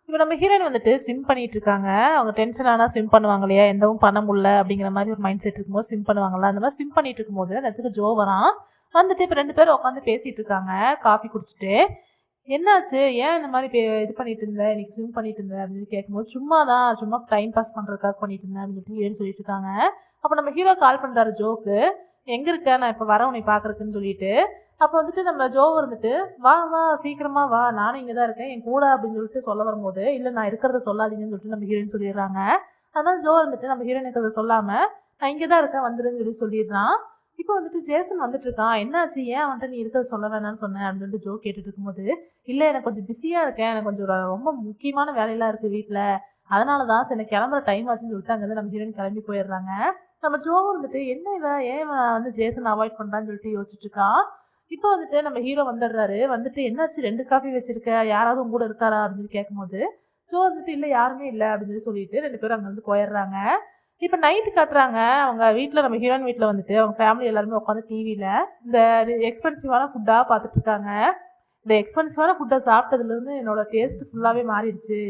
இப்போ நம்ம ஹீரோயின் வந்துட்டு ஸ்விம் பண்ணிட்டு இருக்காங்க. அவங்க டென்ஷன் ஆனால் ஸ்விம் பண்ணுவாங்க இல்லையா, எந்தவும் பண்ண முடியல அப்படிங்கிற மாதிரி ஒரு மைண்ட் செட் இருக்கும்போது ஸ்விம் பண்ணுவாங்கல்ல, அந்த மாதிரி ஸ்விம் பண்ணிட்டு இருக்கும்போது அந்த இடத்துக்கு ஜோ வரான். வந்துட்டு இப்போ 2 பேரும் உட்காந்து பேசிகிட்டு இருக்காங்க காஃபி குடிச்சிட்டு. என்னாச்சு, ஏன் இந்த மாதிரி இது பண்ணிட்டு இருந்தேன், இன்னைக்கு ஸ்விம் பண்ணிட்டு இருந்தேன் அப்படின்னு கேட்கும்போது சும்மா டைம் பாஸ் பண்ணுறதுக்காக பண்ணிட்டு இருந்தேன் அப்படின்னு சொல்லிட்டு இருக்காங்க. அப்போ நம்ம ஹீரோ கால் பண்ணுறாரு ஜோக்கு, எங்கே இருக்க, நான் இப்போ வரேன் உன்னை பார்க்குறதுக்குன்னு சொல்லிட்டு. அப்போ வந்துட்டு நம்ம ஜோ வந்துட்டு வா சீக்கிரமா வா, நானும் இங்கே தான் இருக்கேன் என் கூட அப்படின்னு சொல்லிட்டு சொல்ல வரும்போது இல்லை நான் இருக்கிறத சொல்லாதீங்கன்னு சொல்லிட்டு நம்ம ஹீரோயின் சொல்லிடுறாங்க. அதனால ஜோ வந்துட்டு நம்ம ஹீரோயின் இருக்கிறத சொல்லாமல் நான் இங்கே தான் இருக்கேன் வந்துடுன்னு சொல்லிடுறான். இப்போ வந்துட்டு ஜேசன் வந்துட்டு இருக்கான். என்னாச்சு, ஏன் வந்துட்டு நீ இருக்கிறத சொல்ல வேணான்னு சொன்னேன் அப்படின்னு சொல்லிட்டு ஜோ கேட்டுட்டு இருக்கும்போது இல்லை எனக்கு கொஞ்சம் பிஸியாக இருக்கேன், எனக்கு கொஞ்சம் ரொம்ப முக்கியமான வேலையெல்லாம் இருக்குது வீட்டில், அதனால தான் சரி எனக்கு கிளம்புற டைம் ஆச்சுன்னு சொல்லிட்டு அங்கேருந்து நம்ம ஹீரோயின் கிளம்பி போயிடுறாங்க. நம்ம ஜோவும் வந்துட்டு என்ன ஏன் வந்து ஜேசன் அவாய்ட் பண்ணுறான்னு சொல்லிட்டு யோசிச்சுட்டு இருக்கான். இப்போ வந்துட்டு நம்ம ஹீரோ வந்துடுறாரு. வந்துட்டு என்னாச்சு 2 காஃபி வச்சிருக்க, யாராவது உங்க கூட இருக்காரா அப்படின்னு கேட்கும்போது ஜோ வந்துட்டு இல்லை யாருமே இல்லை அப்படின்னு சொல்லிட்டு 2 பேரும் அங்கேருந்து போயிடுறாங்க. இப்போ நைட்டு காட்டுறாங்க. அவங்க வீட்டில் நம்ம ஹீரோயின் வீட்டில் வந்துட்டு அவங்க ஃபேமிலி எல்லாருமே உட்காந்து டிவியில் இந்த எக்ஸ்பென்சிவான ஃபுட்டாக பார்த்துட்டு இருக்காங்க. இந்த எக்ஸ்பென்சிவான ஃபுட்டை சாப்பிட்டதுலேருந்து என்னோட டேஸ்ட் ஃபுல்லாகவே மாறிடுச்சு,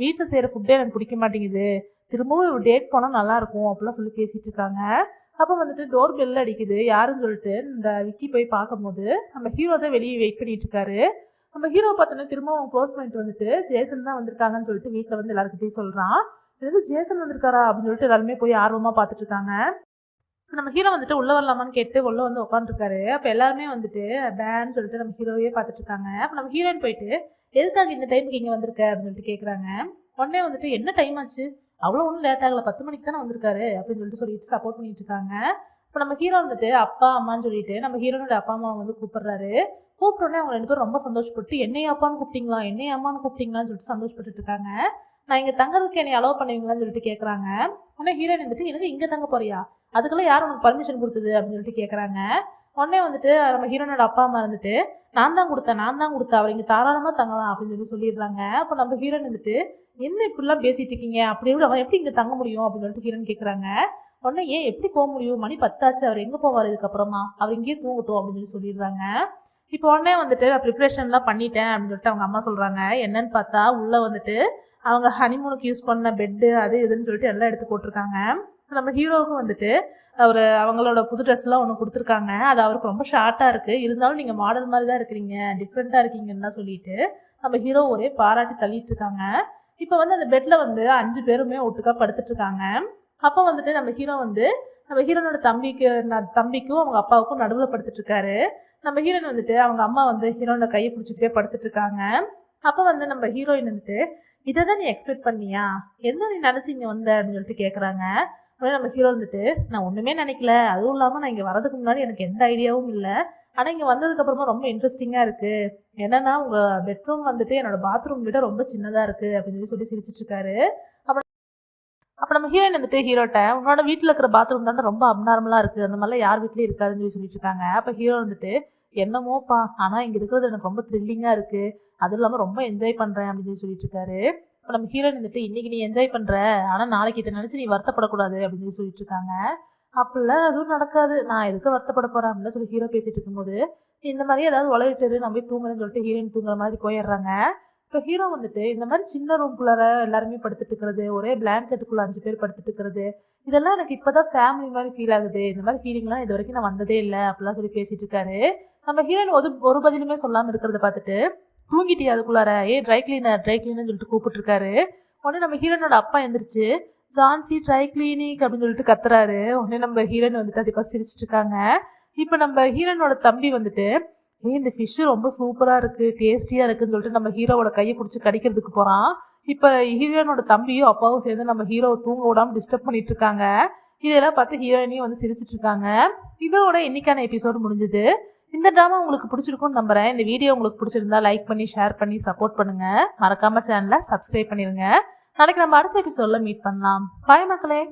வீட்டில் செய்கிற ஃபுட்டே எனக்கு பிடிக்க மாட்டேங்குது, திரும்பவும் டேட் போனால் நல்லாயிருக்கும் அப்படிலாம் சொல்லி பேசிகிட்டு இருக்காங்க. அப்போ வந்துட்டு டோர் பெல் அடிக்குது. யாருன்னு சொல்லிட்டு இந்த விக்கி போய் பார்க்கும்போது நம்ம ஹீரோ தான் வெளியே வெயிட் பண்ணிட்டு இருக்காரு. நம்ம ஹீரோ பார்த்தோன்னே திரும்பவும் க்ளோஸ் பண்ணிட்டு வந்துட்டு ஜேசன் தான் வந்திருக்காங்கன்னு சொல்லிட்டு வீட்டில் வந்து எல்லாருக்கிட்டையும் சொல்கிறான். இது ஜேசன் வந்திருக்காரா அப்படின்னு சொல்லிட்டு எல்லாருமே போய் ஆர்வமாக பார்த்துட்டு இருக்காங்க. நம்ம ஹீரோ வந்துட்டு உள்ளே வரலாமான்னு கேட்டு உள்ளே வந்து உட்காந்துருக்காரு. அப்போ எல்லாருமே வந்துட்டு பேன்னு சொல்லிட்டு நம்ம ஹீரோவே பார்த்துட்டு இருக்காங்க. அப்போ நம்ம ஹீரோயின் போயிட்டு எதுக்காக இந்த டைமுக்கு இங்கே வந்திருக்க அப்படின்னு சொல்லிட்டு கேட்குறாங்க. உடனே வந்துட்டு என்ன டைம் ஆச்சு, அவ்வளோ ஒன்றும் லேட் ஆகலை, 10 மணிக்கு தானே வந்திருக்காரு அப்படின்னு சொல்லிட்டு சப்போர்ட் பண்ணிட்டு இருக்காங்க. இப்போ நம்ம ஹீரோ வந்துட்டு அப்பா அம்மான்னு சொல்லிட்டு நம்ம ஹீரோனோட அப்பா அம்மா வந்து கூப்பிடுறாரு. கூப்பிட்டோடனே அவங்க 2 பேரும் ரொம்ப சந்தோஷப்பட்டு என்னைய அப்பான்னு கூப்பிட்டீங்களா, என்னைய அம்மான்னு கூப்பிட்டீங்களான்னு சொல்லிட்டு சந்தோஷப்பட்டுட்டு இருக்காங்க. நான் இங்கே தங்குறதுக்கு என்னை அலோவ் பண்ணுவீங்களான்னு சொல்லிட்டு கேட்குறாங்க. உடனே ஹீரோயின் வந்துட்டு எனக்கு இங்கே தங்க போறியா, அதுக்கெல்லாம் யார் உனக்கு பர்மிஷன் கொடுத்தது அப்படின்னு சொல்லிட்டு கேட்குறாங்க. உடனே வந்துட்டு நம்ம ஹீரோனோட அப்பா அம்மா இருந்துட்டு நான் தான் கொடுத்தேன் அவர் இங்கே தாராளமாக தங்கலாம் அப்படின்னு சொல்லிடுறாங்க. அப்போ நம்ம ஹீரோயின் வந்துட்டு என்ன இப்படிலாம் பேசிட்டு இருக்கீங்க, அப்படி அவன் எப்படி இங்கே தங்க முடியும் அப்படின்னு சொல்லிட்டு ஹீரோயின் கேட்குறாங்க. உடனே ஏன் எப்படி போக முடியும், மணி 10 ஆச்சு, அவர் எங்கே போவார் இதுக்கப்புறமா, அவர் இங்கேயே தூங்கட்டும் அப்படின்னு சொல்லிடுறாங்க. இப்போ உடனே வந்துட்டு நான் ப்ரிப்ரேஷன்லாம் பண்ணிட்டேன் அப்படின்னு சொல்லிட்டு அவங்க அம்மா சொல்கிறாங்க. என்னன்னு பார்த்தா உள்ளே வந்துட்டு அவங்க ஹனிமூனுக்கு யூஸ் பண்ண பெட்டு அது இதுன்னு சொல்லிட்டு எல்லாம் எடுத்து போட்டிருக்காங்க. நம்ம ஹீரோவுக்கும் வந்துட்டு அவங்களோட புது ட்ரெஸ்லாம் ஒன்று கொடுத்துருக்காங்க. அது அவருக்கு ரொம்ப ஷார்ட்டாக இருக்குது, இருந்தாலும் நீங்கள் மாடல் மாதிரி தான் இருக்கிறீங்க, டிஃப்ரெண்ட்டாக இருக்கீங்கன்னா சொல்லிட்டு நம்ம ஹீரோ ஒரே பாராட்டி தள்ளிட்டு இருக்காங்க. இப்போ வந்து அந்த பெட்டில் வந்து 5 பேருமே ஒட்டுக்கா படுத்துட்டு இருக்காங்க. அப்போ வந்துட்டு நம்ம ஹீரோ வந்து நம்ம ஹீரோனோட தம்பிக்கும் அவங்க அப்பாவுக்கும் நடுவில் படுத்துட்டு இருக்காரு. நம்ம ஹீரோயின் வந்துட்டு அவங்க அம்மா வந்து ஹீரோனோட கையை பிடிச்சிக்கிட்டே படுத்துட்டு இருக்காங்க. அப்போ வந்து நம்ம ஹீரோயின் வந்துட்டு இதை தான் நீ எக்ஸ்பெக்ட் பண்ணியா, என்ன நீ நினச்சி இங்கே வந்த அப்படின்னு சொல்லிட்டு கேட்குறாங்க. உடனே நம்ம ஹீரோ வந்துட்டு நான் ஒன்றுமே நினைக்கல, அதுவும் இல்லாமல் நான் இங்கே வரதுக்கு முன்னாடி எனக்கு எந்த ஐடியாவும் இல்லை, ஆனால் இங்கே வந்ததுக்கப்புறமா ரொம்ப இன்ட்ரெஸ்டிங்காக இருக்குது. என்னன்னா உங்கள் பெட்ரூம் வந்துட்டு என்னோட பாத்ரூம் விட ரொம்ப சின்னதாக இருக்குது அப்படின்னு சொல்லி சிரிச்சிட்டு இருக்காரு. அப்போ நம்ம ஹீரோயின் வந்துட்டு ஹீரோட்ட உன்னோட வீட்டில் இருக்கிற பாத்ரூம் தானே ரொம்ப அப்நார்மலாக இருக்குது, அந்த மாதிரிலாம் யார் வீட்லேயும் இருக்காதுன்னு சொல்லிட்டு இருக்காங்க. அப்போ ஹீரோ வந்துட்டு என்னமோப்பா, ஆனால் இங்கே இருக்கிறது எனக்கு ரொம்ப த்ரில்லிங்காக இருக்குது, அதுவும் இல்லாமல் ரொம்ப என்ஜாய் பண்ணுறேன் அப்படின்னு சொல்லிட்டு இருக்காரு. இப்போ நம்ம ஹீரோயின் வந்துட்டு இன்னைக்கு நீ என்ஜாய் பண்ணுற, ஆனால் நாளைக்கு இதை நினச்சி நீ வருத்தப்படக்கூடாது அப்படின்னு சொல்லிட்டு இருக்காங்க. அப்படிலாம் எதுவும் நடக்காது, நான் எதுக்கு வருத்தப்பட போகிறேன் அப்படின்னு சொல்லி ஹீரோ பேசிட்டு இருக்கும்போது இந்த மாதிரி ஏதாவது உளறிட்டு நான் போய் தூங்குறேன்னு சொல்லிட்டு ஹீரோயின் தூங்குற மாதிரி போயிடுறாங்க. இப்போ ஹீரோ வந்துட்டு இந்த மாதிரி சின்ன ரூம்குள்ளார எல்லாருமே படுத்துட்டு இருக்கிறது, ஒரே பிளாங்கெட்டுக்குள்ள 5 பேர் படுத்துட்டு இருக்கிறது, இதெல்லாம் எனக்கு இப்போதான் ஃபேமிலி மாதிரி ஃபீல் ஆகுது, இந்த மாதிரி ஃபீலிங்லாம் இது வரைக்கும் நான் வந்ததே இல்லை அப்படிலாம் சொல்லி பேசிட்டு இருக்காரு. நம்ம ஹீரோயின் ஒரு பதிலுமே சொல்லாமல் இருக்கிறத பார்த்துட்டு தூங்கிட்டியா அதுக்குள்ளார, ட்ரை கிளீனர்னு சொல்லிட்டு கூப்பிட்டு இருக்காரு. உடனே நம்ம ஹீரோனோட அப்பா எந்திரிச்சு ஜான்சி ட்ரை கிளீனிக் அப்படின்னு சொல்லிட்டு கத்துறாரு. உடனே நம்ம ஹீரோயின் வந்துட்டு அதுக்காக சிரிச்சிட்டு இருக்காங்க. இப்போ நம்ம ஹீரோனோட தம்பி வந்துட்டு இந்த ஃபிஷ்ஷு ரொம்ப சூப்பராக இருக்குது, டேஸ்டியாக இருக்குதுன்னு சொல்லிட்டு நம்ம ஹீரோவோட கையை பிடிச்சி கடிக்கிறதுக்கு போகிறான். இப்போ ஹீரோயினோட தம்பியும் அப்பாவும் சேர்ந்து நம்ம ஹீரோவை தூங்க விடாமல் டிஸ்டர்ப் பண்ணிட்டு இருக்காங்க. இதெல்லாம் பார்த்து ஹீரோயினையும் வந்து சிரிச்சிட்டு இருக்காங்க. இதோட இன்னைக்கான எபிசோடு முடிஞ்சுது. இந்த ட்ராமா உங்களுக்கு பிடிச்சிருக்கும்னு நம்புறேன். இந்த வீடியோ உங்களுக்கு பிடிச்சிருந்தா லைக் பண்ணி ஷேர் பண்ணி சப்போர்ட் பண்ணுங்கள். மறக்காமல் சேனலை சப்ஸ்கிரைப் பண்ணிடுங்க. நாளைக்கு நம்ம அடுத்த எபிசோடில் மீட் பண்ணலாம். பாய் மக்களே.